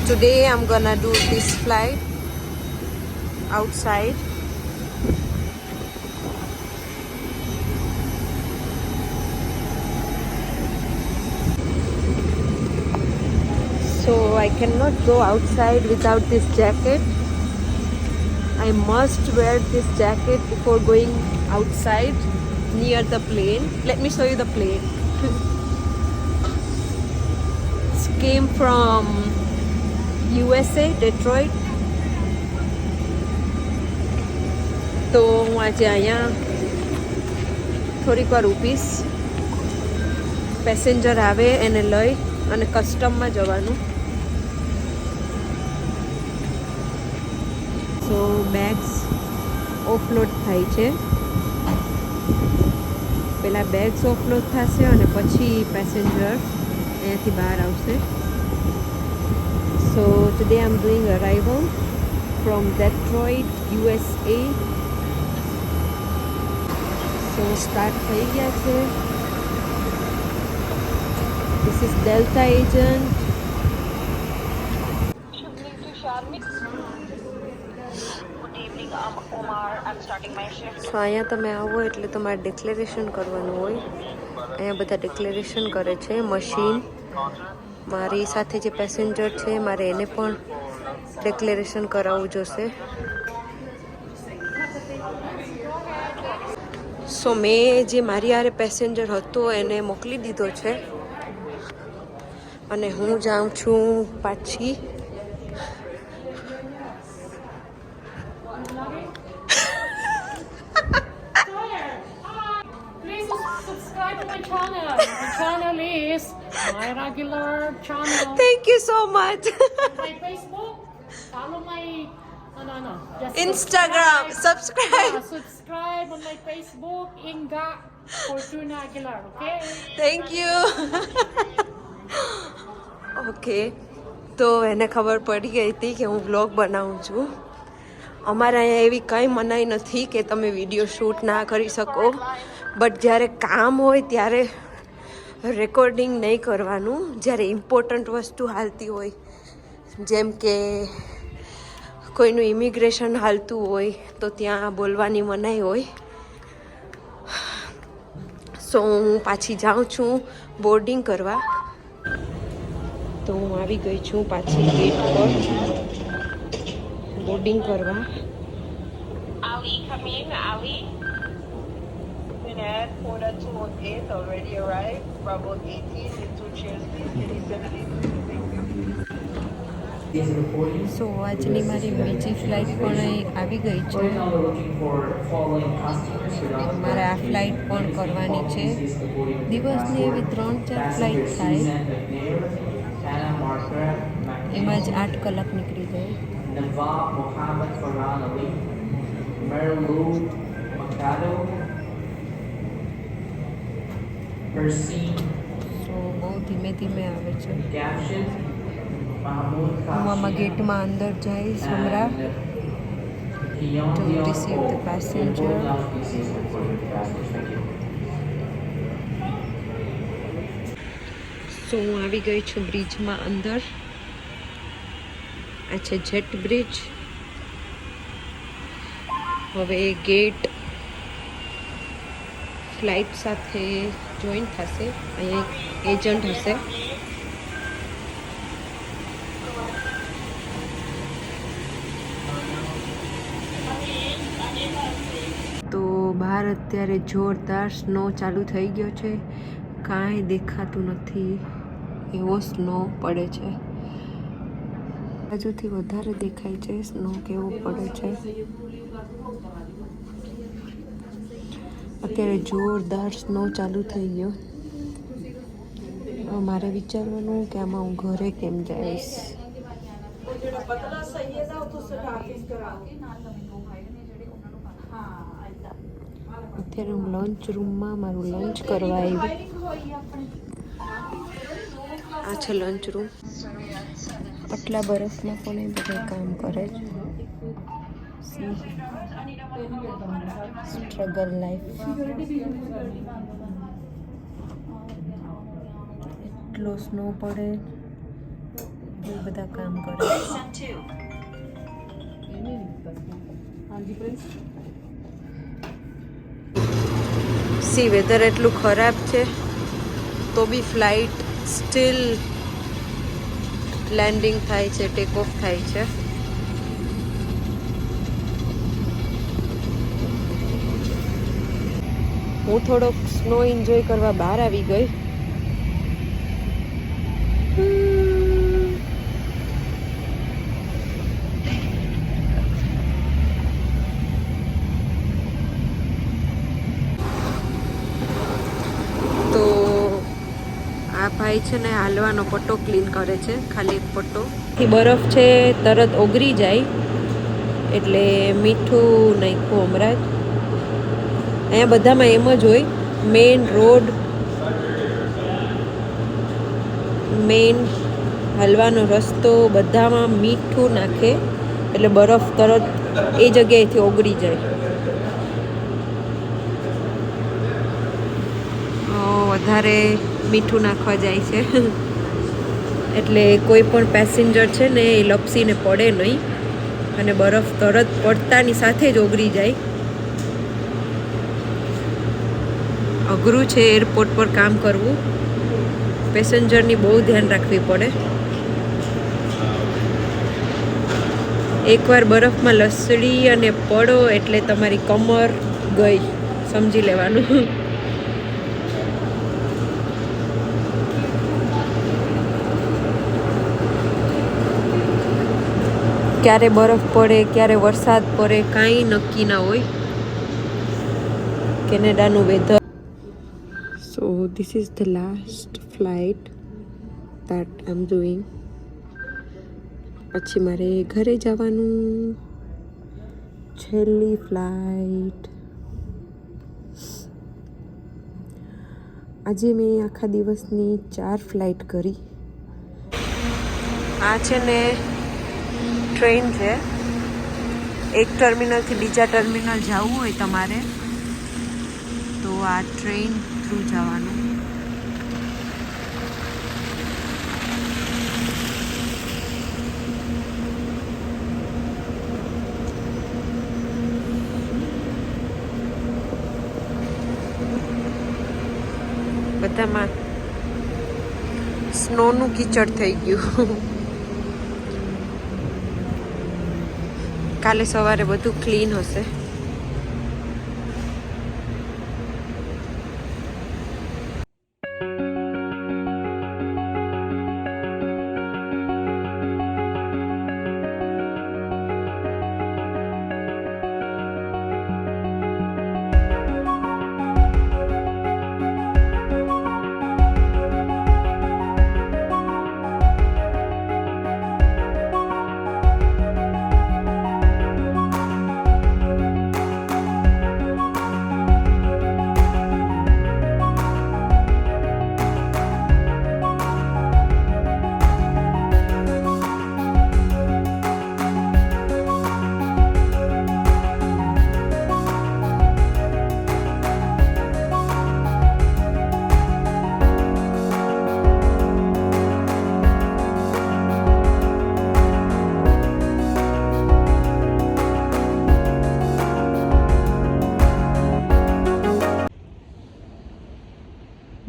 today I'm gonna do this flight outside. So I cannot go outside without this jacket. I must wear this jacket before going outside near the plane. Let me show you the plane. It came from USA, Detroit. તો હું આજે અહીંયા થોડીક વાર ઊભીશ. Passenger આવે એને લઈ અને કસ્ટમમાં જવાનું. સો બેગ્સ ઓફલોડ થાય છે. પહેલાં બેગ્સ ઓફલોડ થશે અને પછી પેસેન્જર અહીંયાથી બહાર આવશે. So today I am doing arrival from Detroit, USA. So start થઈ ગયા છે. This is Delta agent. Good evening, Omar. I'm starting my shift. સો અહીંયા તમે આવો એટલે તમારે ડિક્લેરેશન કરવાનું હોય. અહીંયા બધા ડિક્લેરેશન કરે છે. મશીન મારી સાથે જે પેસેન્જર છે મારે એને પણ ડિક્લેરેશન કરાવવું જોશે. સો મેં જે મારી હારે પેસેન્જર હતો એને મોકલી દીધો છે અને હું જાઉં છું પાછી. Please subscribe to my channel. My channel is my regular channel. Thank you so much. My Facebook, follow my just Instagram, subscribe. subscribe on my Facebook, Inga Fortuna Aguilar. Okay. Thank you. Okay, તો એને ખબર પડી ગઈ હતી કે હું vlog બનાવું છું. અમારે અહીંયા એવી કંઈ મનાઈ નથી કે તમે વિડીયો શૂટ ના કરી શકો, બટ જ્યારે કામ હોય ત્યારે રેકોર્ડિંગ નહીં કરવાનું. જ્યારે ઇમ્પોર્ટન્ટ વસ્તુ હાલતી હોય, જેમ કે કોઈનું ઇમિગ્રેશન હાલતું હોય તો ત્યાં બોલવાની મનાઈ હોય. સો હું પાછી જાઉં છું બોર્ડિંગ કરવા. તો હું આવી ગઈ છું પાછી ગેટ પર બોર્ડિંગ કરવા. Ali, come in, Ali. Minette, 4208 already arrived. Bravo 18 with 2 chairs, please. Can you send it? સો આજની મારી બીજી ફ્લાઇટ પણ અહીં આવી ગઈ છે. મારે આ ફ્લાઇટ પણ કરવાની છે. દિવસની એવી 3-4 ફ્લાઇટ થાય, એમાં જ 8 કલાક નીકળી જાય. સો બહુ ધીમે ધીમે આવે છે. હું આમાં ગેટમાં અંદર જઈશ હમણાં ટુ રિસીવ ધ પેસેન્જર. સો હું આવી ગઈ છું બ્રિજમાં અંદર. આ છે જેટ બ્રિજ. હવે ગેટ ફ્લાઇટ સાથે જોઈન થશે. અહીંયા એજન્ટ હશે. તો બહાર અત્યારે જોરદાર સ્નો ચાલુ થઈ ગયો છે. કાંઈ દેખાતું નથી એવો સ્નો પડે છે. બાજુથી વધારે દેખાય છે સ્નો કેવો પડે છે. અત્યારે જોરદાર સ્નો ચાલુ થઈ ગયો. મારે વિચારવાનું કે આમાં હું ઘરે કેમ જઈશ. અત્યારે હું લંચ રૂમમાં મારું લંચ કરવા આવી. આ છે લંચ રૂમ. આટલા બરફમાં પણ એ બધા કામ કરે છે. Struggle life. એટલો સ્નો પડે એ બધા કામ કરે. સી વેધર એટલું ખરાબ છે તો બી ફ્લાઇટ સ્ટીલ લેન્ડિંગ થાય છે, ટેક ઓફ થાય છે. હું થોડોક સ્નો એન્જોય કરવા બહાર આવી ગઈ. તો આ ભાઈ છે ને હાલવાનો પટ્ટો ક્લીન કરે છે, ખાલી એક પટ્ટો. બરફ છે તરત ઓગળી જાય એટલે મીઠું નાખ્યું હમણાં જ. અહીંયા બધામાં એમ જ હોય. મેઇન રોડ, મેઇન હાલવાનો રસ્તો બધામાં મીઠું નાખે એટલે બરફ તરત એ જગ્યાએથી ઓગળી જાય. વધારે મીઠું નાખવા જાય છે એટલે કોઈ પણ પેસેન્જર છે ને એ લપસીને પડે નહીં અને બરફ તરત પડતાની સાથે જ ઓગળી જાય. અઘરું છે એરપોર્ટ પર કામ કરવું. પેસેન્જરની બહુ ધ્યાન રાખવી પડે. એકવાર બરફમાં લસડી અને પડો એટલે તમારી કમર ગઈ, સમજી લેવાનું. ક્યારે બરફ પડે, ક્યારે વરસાદ પડે, કાંઈ નક્કી ના હોય કેનેડાનું weather. So this is the last flight that I'm doing. પછી મારે ઘરે જવાનું. છેલ્લી ફ્લાઇટ. આજે મેં આખા દિવસની 4 ફ્લાઇટ કરી. આ છે ને ટ્રેન છે. એક ટર્મિનલથી બીજા ટર્મિનલ જવું હોય તમારે તો આ ટ્રેન થ્રુ જવાનું. બધામાં સ્નોનું કીચડ થઈ ગયું. કાલે સવારે બધું ક્લીન હશે.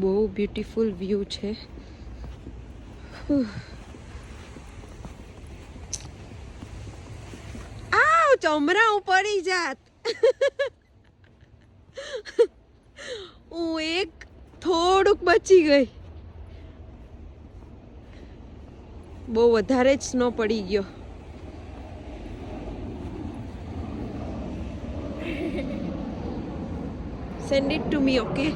બહુ બ્યુટીફુલ વ્યૂ છે. આવ ચમરા પડી જાત. હું એક થોડુંક બચી ગઈ. બહુ વધારે જ સ્નો પડી ગયો. Send it to me, okay?